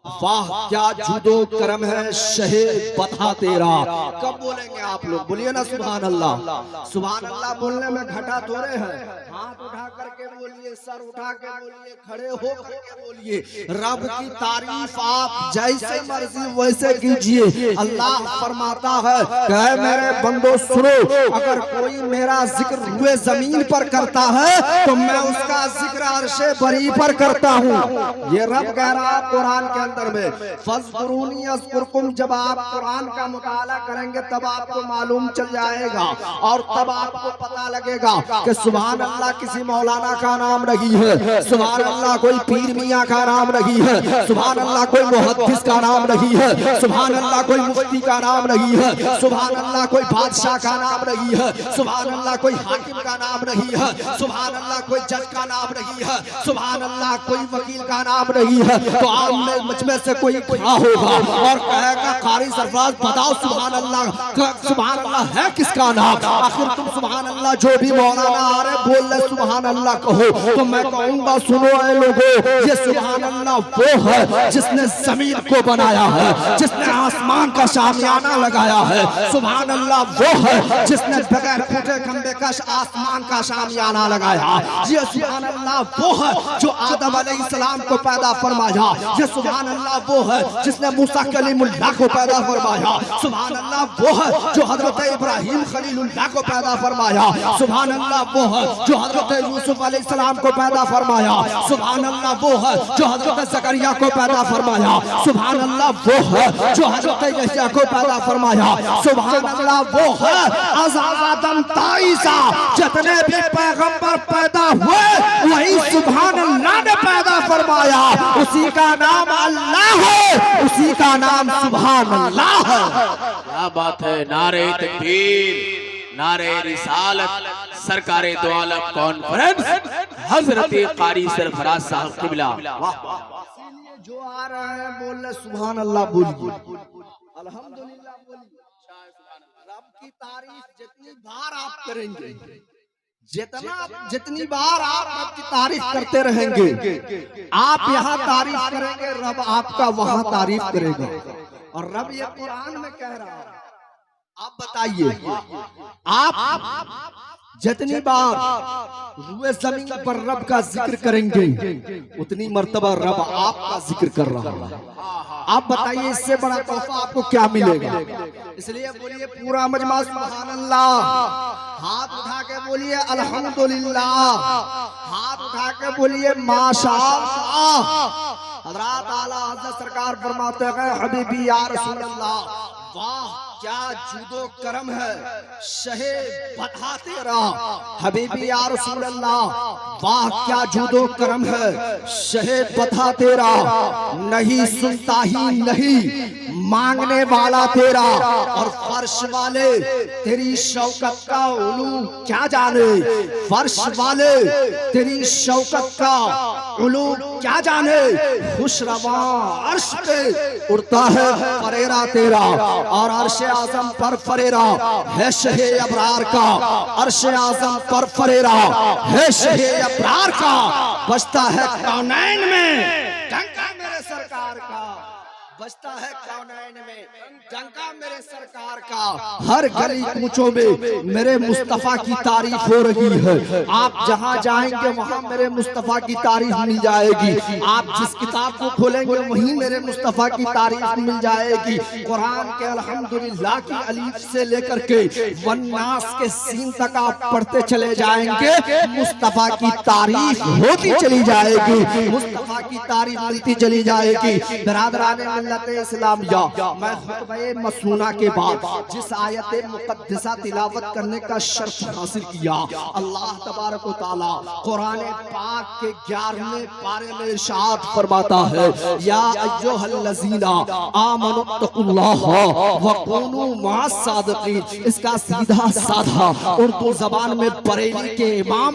वाह क्या जुदो करम है शहे बता तेरा। कब बोलेंगे आप लोग? बोलिए ना सुभान अल्लाह। सुभान अल्लाह बोलने में घटा थोड़े है। हाथ उठा करके बोलिए, सर उठा के बोलिए, खड़े हो करके बोलिए। रब की तारीफ आप जैसे मर्जी वैसे कीजिए। अल्लाह फरमाता है कि मेरे बंदो सुनो, अगर कोई मेरा जिक्र हुए जमीन पर करता है तो मैं उसका जिक्र अर्शे बरी पर करता हूँ। ये रब कह रहा है कुरान के अंदर में, फज़कुरूनी अज़कुरकुम। जब आप कुरान का मुताला करेंगे तब आपको मालूम चल जाएगा और तब आपको पता लगेगा कि सुभान अल्लाह किसी मौलाना का नाम नहीं है, सुभान अल्लाह कोई पीर मियाँ का नाम नहीं है, सुभान अल्लाह कोई मुहद्दिस का नाम नहीं है, सुभान अल्लाह कोई मुफ्ती का नाम नहीं है, सुभान अल्लाह कोई बादशाह का नाम नहीं है, सुभान अल्लाह कोई हाकिम का नाम नहीं है, सुभान अल्लाह कोई जज का नाम नहीं है, सुभान अल्लाह कोई वकील का नाम नहीं है। तो आप में मुझ में से कोई खड़ा होगा और कहेगा कारी सरफराज बताओ सुभान अल्लाह है किसका नाम? आखिर तुम सुभान अल्लाह जो भी मौलाना आ रहे बोल रहे सुभान अल्लाह कहो, तो मैं कहूंगा सुनो ऐ लोगों, ये सुभान अल्लाह वो है जिसने जमीन को बनाया है, जिसने आसमान का शामियाना लगाया है। सुभान अल्लाह वो है जिसने बगैर फूटे खंबे का आसमान का शामियाना लगाया। ये सुभान अल्लाह वो है जो आदम अलैहिस्सलाम को पैदा फरमाया। ये सुभान अल्लाह वो है जिसने मूसा कलीमुल्लाह को पैदा फरमाया। सुभान अल्लाह वो है जो हजरत इब्राहिम खलीलुल्लाह को पैदा फरमाया। सुभान अल्लाह वो है जो हजरत यूसुफ अलैहिस्सलाम को पैदा फरमाया। सुभान अल्लाह वो है जो हजरत ज़करिया को पैदा फरमाया। सुभान अल्लाह वो है जो हजरत यहया को पैदा फरमाया। सुभान अल्लाह वो है आदम ताईसा जितने भी पैगंबर पैदा हुए वही सुभान अल्लाह ने पैदा फरमाया। उसी का नाम अल्लाह है, उसी का नाम सुभान अल्लाह है। क्या बात है। नारे तकबीर, नारे रिसालत, सरकारे दो आलम कॉन्फ्रेंस, हजरत कारी सरफराज साहब क़िबला। जो आ रहे हैं बोल रहे सुभान अल्लाह बोलिए, अल्हम्दुलिल्लाह बोलिए। रब की तारीफ जितनी बार आप करेंगे, जितनी बार आप रब की तारीफ करते रहेंगे, आप यहाँ तारीफ करेंगे रब आपका वहाँ तारीफ करेगा। और रब ये कुरान में कह रहा है। आप बताइए, आप जितनी बार रुए जमीन पर रब का जिक्र करेंगे उतनी मर्तबा रब आपका जिक्र कर रहा है। आप बताइए इससे बड़ा तोहफा आपको क्या मिलेगा? इसलिए बोलिए पूरा मजमा सुभान अल्लाह। हाथ उठा के बोलिए अल्हम्दुलिल्लाह। हाथ उठा के बोलिए माशाअल्लाह। हज़रत आला हज़रत सरकार फरमाते हैं हबीबी या रसूल अल्लाह, वाह क्या जुदो करम है शहे बता तेरा। हबीबी या रसूल अल्लाह, वाह क्या जुदो करम है शहे बता तेरा। नहीं सुनता ही नहीं मांगने वाला तेरा, और फर्श वाले तेरी शौकत का उलू क्या जाने। फर्श वाले तेरी शौकत का उलू क्या जाने। खुशरवा अर्श पे उड़ता है फरेरा तेरा, और अर्श आज़म पर फरेरा है शहे अबरार का। अर्श आज़म पर फरेरा है शहे अबरार का। बजता है कौनैन में डंका मेरे सरकार का। बजता है कौनैन में डंका मेरे सरकार का। हर गली कूचों में मेरे मुस्तफा की तारीफ हो रही है। आप जहां जाएंगे वहां मेरे मुस्तफा की तारीफ मिल जाएगी। आप जिस किताब को खोलेंगे वहीं मेरे मुस्तफा की तारीफ मिल जाएगी। कुरान के अल्हम्दुलिल्लाह की अलीफ से लेकर के वन्नास के सीन तक आप पढ़ते चले जाएंगे, मुस्तफा की तारीफ होती चली जाएगी, मुस्तफा की तारीफ मिलती चली जाएगी। बिरादरान इस्लामिया, मैं खुतबे मसूना के बाद जिस आयत मुक़द्दसा तिलावत करने का शर्फ हासिल किया, अल्लाह तबारक व तआला कुरान पाक के 11वें पारे में इरशाद फरमाता है, या अय्युहल्लज़ीना आमनुत्तकुल्लाह व कूनू मअस-सादिक़ीन। इसका सीधा साधा उर्दू जबान में बरेली के इमाम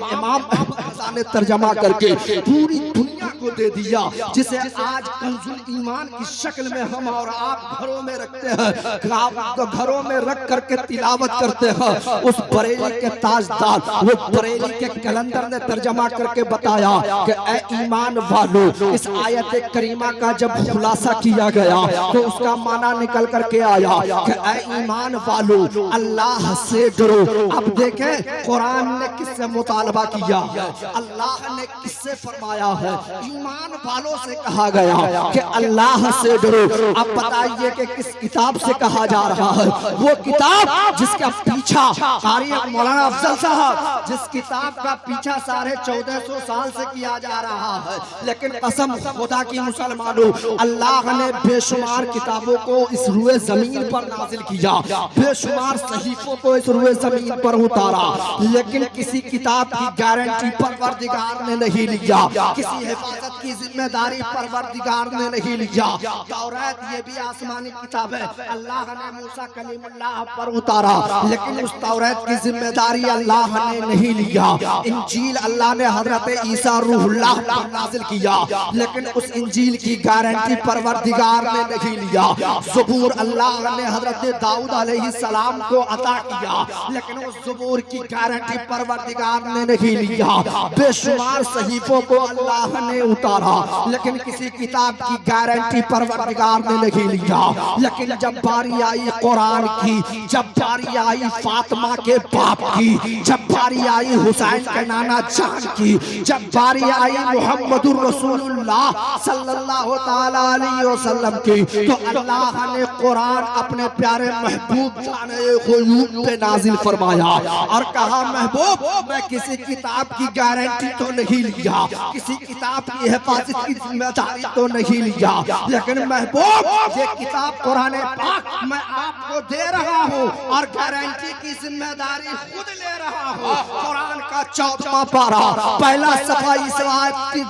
ने तर्जमा करके पूरी दुनिया को दे दिया, जिसे आज कंजुल ईमान की शक्ल में हम और आप घरों में रखते हैं, आप घरों में रख करके तिलावत करते हैं। उस बरेली के ताजदार, वो बरेली के कलंदर ने तर्जमा करके बताया कि ऐ ईमान वालों, इस आयत करीमा का जब खुलासा किया गया तो उसका माना निकल करके आया कि ऐ ईमान वालों, अल्लाह से डरो। अब देखें कुरान ने किससे मुतालबा किया है, अल्लाह ने किससे फरमाया है, ईमान वालों से कहा गया कि अल्लाह से डरो। अब बताइए कि किस किताब से कहा जा रहा है? वो किताब जिसका पीछा कारी मौलाना अफजल साहब, जिस किताब का पीछा 1450 साल से किया जा रहा है। लेकिन कसम खुदा की मुसलमानों, अल्लाह ने बेशुमार किताबों को इस रुए जमीन पर नाजिल किया, बेशुमार सहीफों को इस रुए जमीन पर उतारा, लेकिन किसी किताब की गारंटी परवरदिगार ने नहीं लिया, किसी हिफाजत की जिम्मेदारी परवरदिगार ने नहीं लिया। तौरात ये भी आसमानी किताब है, अल्लाह ने मूसा कलीमुल्लाह पर उतारा, लेकिन उस तौरात की जिम्मेदारी अल्लाह ने नहीं लिया। इंजील अल्लाह ने हजरत ईसा रूहुल्लाह पर नाजिल किया, लेकिन उस इंजील की गारंटी परवरदिगार ने नहीं लिया। ज़बूर अल्लाह ने हजरत दाऊद अलैहिस्सलाम को अता किया, लेकिन उस ज़बूर की गारंटी परवरदिगार ने नहीं लिया। बेशुमार सहीफों को अल्लाह ने उतारा, लेकिन किसी किताब की गारंटी परवरदिगार ने नहीं लिया। लेकिन जब बारी आई कुरान की, जब बारी आई फातिमा के बाप की, जब बारी आई हुसैन के नाना जान की, जब बारी आई मुहम्मदुर रसूलुल्लाह सल्लल्लाहु ताला अलैहि वसल्लम की, तो अल्लाह ने कुरान अपने प्यारे महबूब जाने ग़ुयूब पे नाजिल फरमाया और कहा, महबूब मैं किसी किताब की गारंटी तो नहीं लिया, किसी किताब की हिफाजत की जिम्मेदारी तो नहीं लिया, लेकिन महबूब ये किताब कुरान पाक मैं आपको दे रहा हूँ और गारंटी की जिम्मेदारी खुद ले रहा हूँ। कुरान का 14वां पारा पहला सफा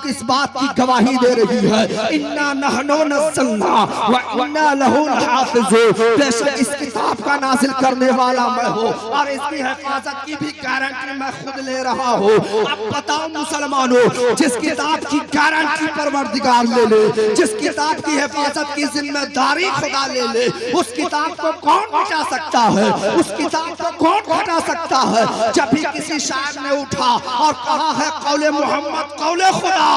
इस बात की गवाही दे रही है, इन्ना नहनु नज़्ज़लना व इन्ना लहू लहाफ़िज़ून, बेशक इस किताब का नाजिल करने वाला मैं हूँ और इसकी हिफाजत की भी गारंटी मैं खुद ले रहा हूँ। अब बताओ मुसलमानों, जिस किताब की गारंटी परवरदिगार ले ले, जिस किताब की हिफाजत की जिम्मेदारी खुदा ले ले, उस किताब को कौन मिटा सकता है, उस किताब को कौन हटा सकता है? जब भी किसी शायर ने उठा और कहा है कौले मोहम्मद कौले खुदा,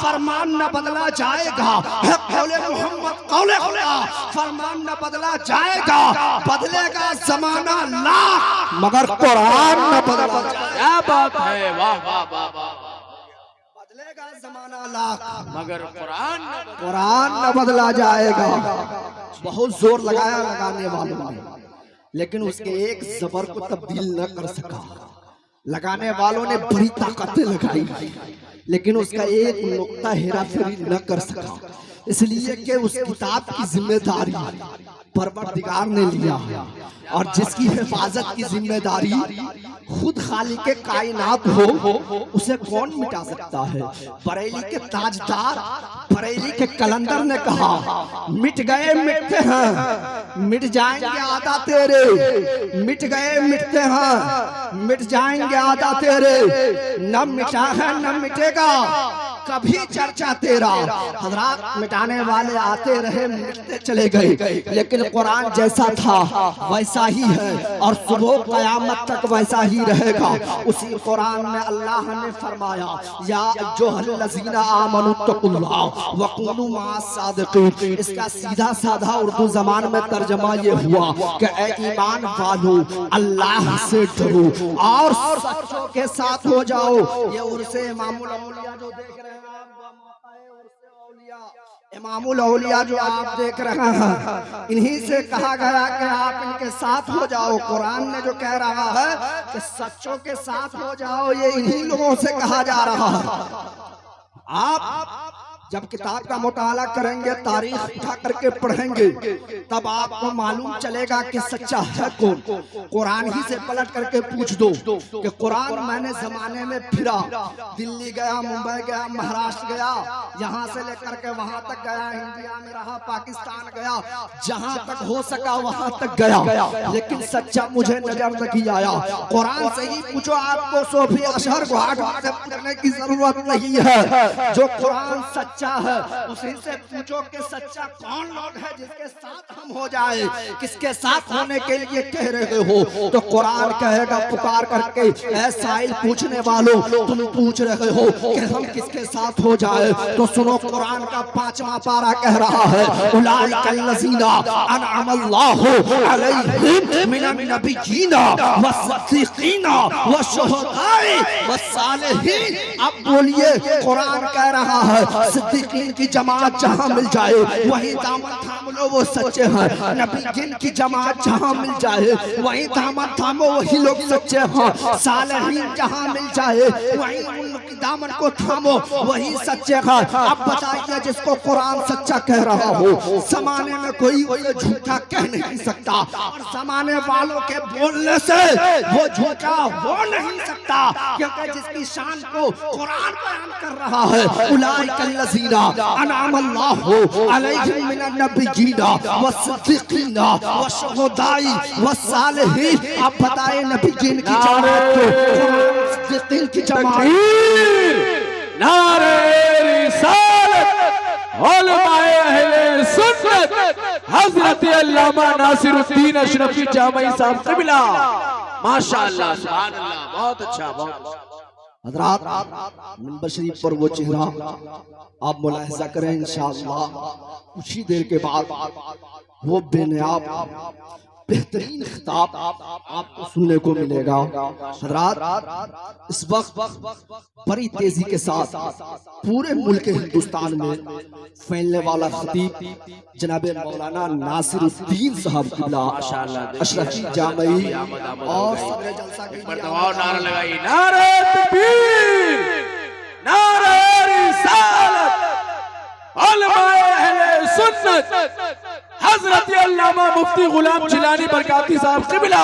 फरमान न बदला जाएगा, है कौले मोहम्मद कौले खुदा, फरमान न बदला जाएगा, बदलेगा जमाना लाख मगर कुरान न बदला जाएगा। क्या बात है, वाह वाह वाह वाह, बदलेगा जमाना लाख मगर कुरान न बदला जाएगा। बहुत जोर लगाया लगाने वालों ने, लेकिन उसके एक जबर को तब्दील न कर सका। लगाने वालों ने बड़ी ताकतें लगाई, लेकिन उसका एक नुक्ता हेराफेरी न कर सका, इसलिए कि उस किताब की जिम्मेदारी परवरदिगार ने लिया और जिसकी हिफाजत की जिम्मेदारी खुद खालिक कायनात हो, उसे कौन मिटा सकता है? बरेली के ताजदार, बरेली के कलंदर ने कहा, मिट गए मिटते हैं, मिट जाएंगे आदा तेरे, मिट गए मिटते हैं, मिट जाएंगे आदा तेरे, न मिटा है न मिटेगा कभी चर्चा तेरा। हजरात मिटाने वाले आते रहे, मिटते चले गए, लेकिन कुरान जैसा था वैसा ही है और सुबह क़यामत तक वैसा ही रहेगा। उसी कुरान में अल्लाह ने फरमाया, या अय्युहल्लज़ीना आमनु तक़ुल्लाह व कूनू मअस सादिक़ीन। इसका सीधा साधा उर्दू ज़बान में तर्जमा ये हुआ कि ऐ ईमान वालों, अल्लाह से डरो और सच्चों के साथ हो जाओ। ये उर्से इमामुल औलिया जो देख रहे हैं इमामुल औलिया जो आप देख रहे हैं, इन्हीं से कहा गया कि आप इनके साथ हो जाओ। कुरान ने जो कह रहा है कि सच्चों के साथ हो जाओ, ये इन्हीं लोगों से कहा जा रहा है। आप जब किताब का मुताला करेंगे, तारीख उठा करके पढ़ेंगे, तब आपको मालूम चलेगा कि सच्चा है कौन। कुरान ही से पलट करके पूछ दो कि कुरान मैंने जमाने में फिरा, दिल्ली गया, मुंबई गया, महाराष्ट्र गया, यहाँ से लेकर के वहां तक गया, इंडिया में रहा, पाकिस्तान गया, जहां तक हो सका वहां तक गया, लेकिन सच्चा मुझे नजर नहीं आया। कुरान से ही पूछो, आपको सोफी अशहर को से पूछने की जरूरत नहीं है। जो कुरान सच्चा है उसी से पूछो कि सच्चा कौन लोग है जिसके साथ हम हो जाए, किसके साथ होने के लिए कह रहे हो। तो कुरान कहेगा पुकार करके, ऐ साइल पूछने वालों तुम पूछ रहे हो कि हम किसके साथ हो जाए, तो सुनो कुरान का 5वां पारा कह रहा है, उलाइकल्लज़ीना अनअमल्लाहु अलैहिम मिनन नबिय्यीना वस्सिद्दीकीना वशुहदाए वस्सालिहीन। अब बोलिए कुरान कह रहा है सिद्दीकीन की जमात जहां मिल जाए वही दामन थाम लो वो सच्चे हैं, नबिय्यीन की जमात जहां मिल जाए वही दामन थामो वही लोग सच्चे हैं, सालिहीन जहां मिल जाए वही उनकी दामन को थामो वही सच्चे हैं। अब बताइए जिसको कुरान सच्चा कह रहा हो, जमाने में कोई उसे झूठा कह नहीं सकता और जमाने वालों के बोलने से वो झूठा हो नहीं सकता, क्योंकि जिसकी शान को कुरान बयान कर रहा है, उलाइकल्लज़ीना अनअमल्लाहु अलैहिम मिनन नबिय्यीना वस्सिद्दीकीना वशुहदाई वस्सालिहीन। आप बताएं नबिय्यीन की जमात को, सिद्दीकीन की जमात, नारे रिसालत, उलमाए अहले सुन्नत, हजरत अल्लामा नासिरुद्दीन अशरफी जामई साहब क़िबला। माशाअल्लाह, सुभान अल्लाह, बहुत अच्छा, बहुत अच्छा। हज़रात मिंबर शरीफ पर वो चेहरा आप मुलाहिजा करें, इंशाअल्लाह कुछ ही देर के बाद वो बेनयाब बेहतरीन खिताब आपको सुनने को मिलेगा। हज़रात इस वक्त बड़ी तेजी के साथ पूरे मुल्क हिंदुस्तान में फैलने वाला खतीब जनाब मौलाना नासिरुद्दीन साहब क़िबला अशरफी जामई और सदर जलसा के नारा लगाइए, नारे तकबीर, नारे रिसालत, उलमाए अहले सुन्नत, हजरत अल्लामा मुफ्ती गुलाम जिलानी बरकाती साहब क़िबला।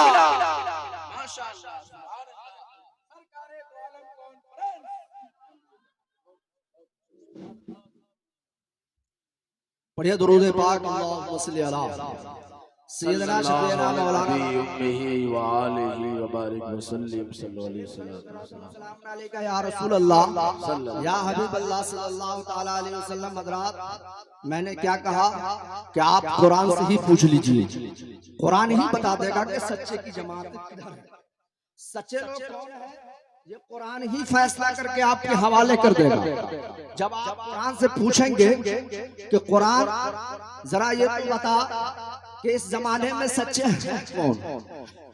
बढ़िया दुरूद पाक अल्लाहुम्मा सल्ली अला सय्यदना शफीना मौलाना व आलिहि व बारिक व सल्लिम सल्लल्लाहु अलैहि वसल्लम। सलाम अलैका या रसूल अल्लाह या हबीब अल्लाह सल्लल्लाहु तआला अलैहि वसल्लम। हज़रात मैंने क्या कहा कि आप कुरान से ही पूछ लीजिए, कुरान ही बता देगा कि सच्चे की जमात किधर है, सच्चे लोग कौन है, ये कुरान ही फैसला करके आपके हवाले कर देगा। जब आप कुरान से पूछेंगे कि कुरान जरा ये तो बता कि इस जमाने में सच्चे हैं कौन,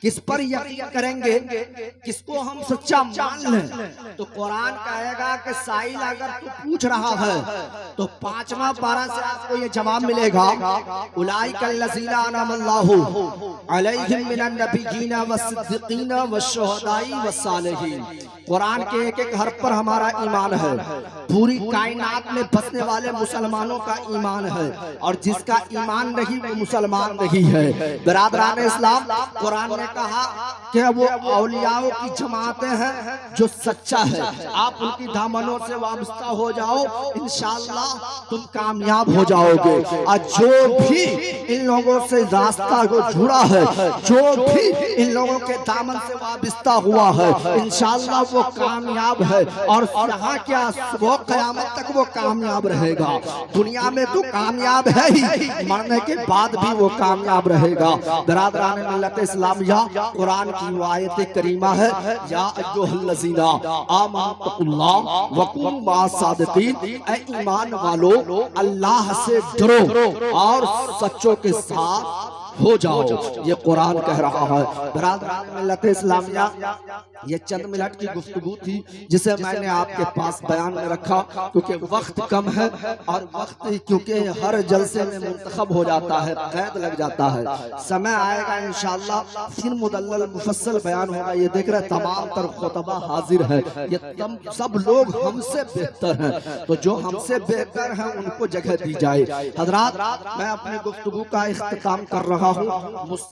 किस पर यकीन करेंगे, किसको हम सच्चा मान लें, तो कुरान कहेगा कि साइल अगर तू पूछ रहा है तो 5वां पारा से आपको ये जवाब मिलेगा, उलाइकल्लज़ीना अनअमल्लाहु अलैहिम मिनन नबिय्यीना वस्सिद्दीकीना वशुहदाई वस्सालिहीन। कुरान के एक एक हर्फ पर हमारा ईमान है, पूरी कायनात में बसने वाले मुसलमानों का ईमान है, और जिसका ईमान नहीं वो मुसलमान नहीं है। बिरादरान इस्लाम, कुरान ने कहा कि वो औलियाओं की जमातें हैं जो सच्चा है, आप उनकी दामनों से वाबस्ता हो जाओ, इंशाअल्लाह तुम कामयाब हो जाओगे। और जो भी इन लोगों से रास्ता को जुड़ा है, जो भी इन लोगों के दामन से वाबस्ता हुआ है, इंशाअल्लाह वो कामयाब है, और यहाँ क्या वो क़यामत तक वो कामयाब रहेगा। दुनिया में तो कामयाब है ही, मरने के बाद भी वो कामयाब रहेगा। बिरादरान मिल्लत इस्लामिया, कुरान की आयत करीमा है, या अय्युहल्लज़ीना आमनुत्तकुल्लाह वकुनू मअस-सादिकीन, ऐ ईमान वालो अल्लाह से डरो और सच्चों के साथ हो जाओ, ये कुरान कह रहा है। बिरादरान मिल्लत इस्लामिया, ये चंद मिनट की गुफ्तगू थी जिसे मैंने आपके पास बयान में रखा, क्योंकि वक्त कम है और वक्त क्योंकि हर जलसे में मुंतखब हो जाता है, कैद लग जाता है। समय आएगा इंशाअल्लाह फिर मुदल्लल मुफस्सल बयान होगा। ये देख रहे तमाम तर खुतबा हाजिर है, ये सब लोग हमसे बेहतर हैं, तो जो हमसे बेहतर हैं उनको जगह दी जाए। हज़रात मैं अपने गुफ्तगू का इख्तिताम कर रहा हूँ।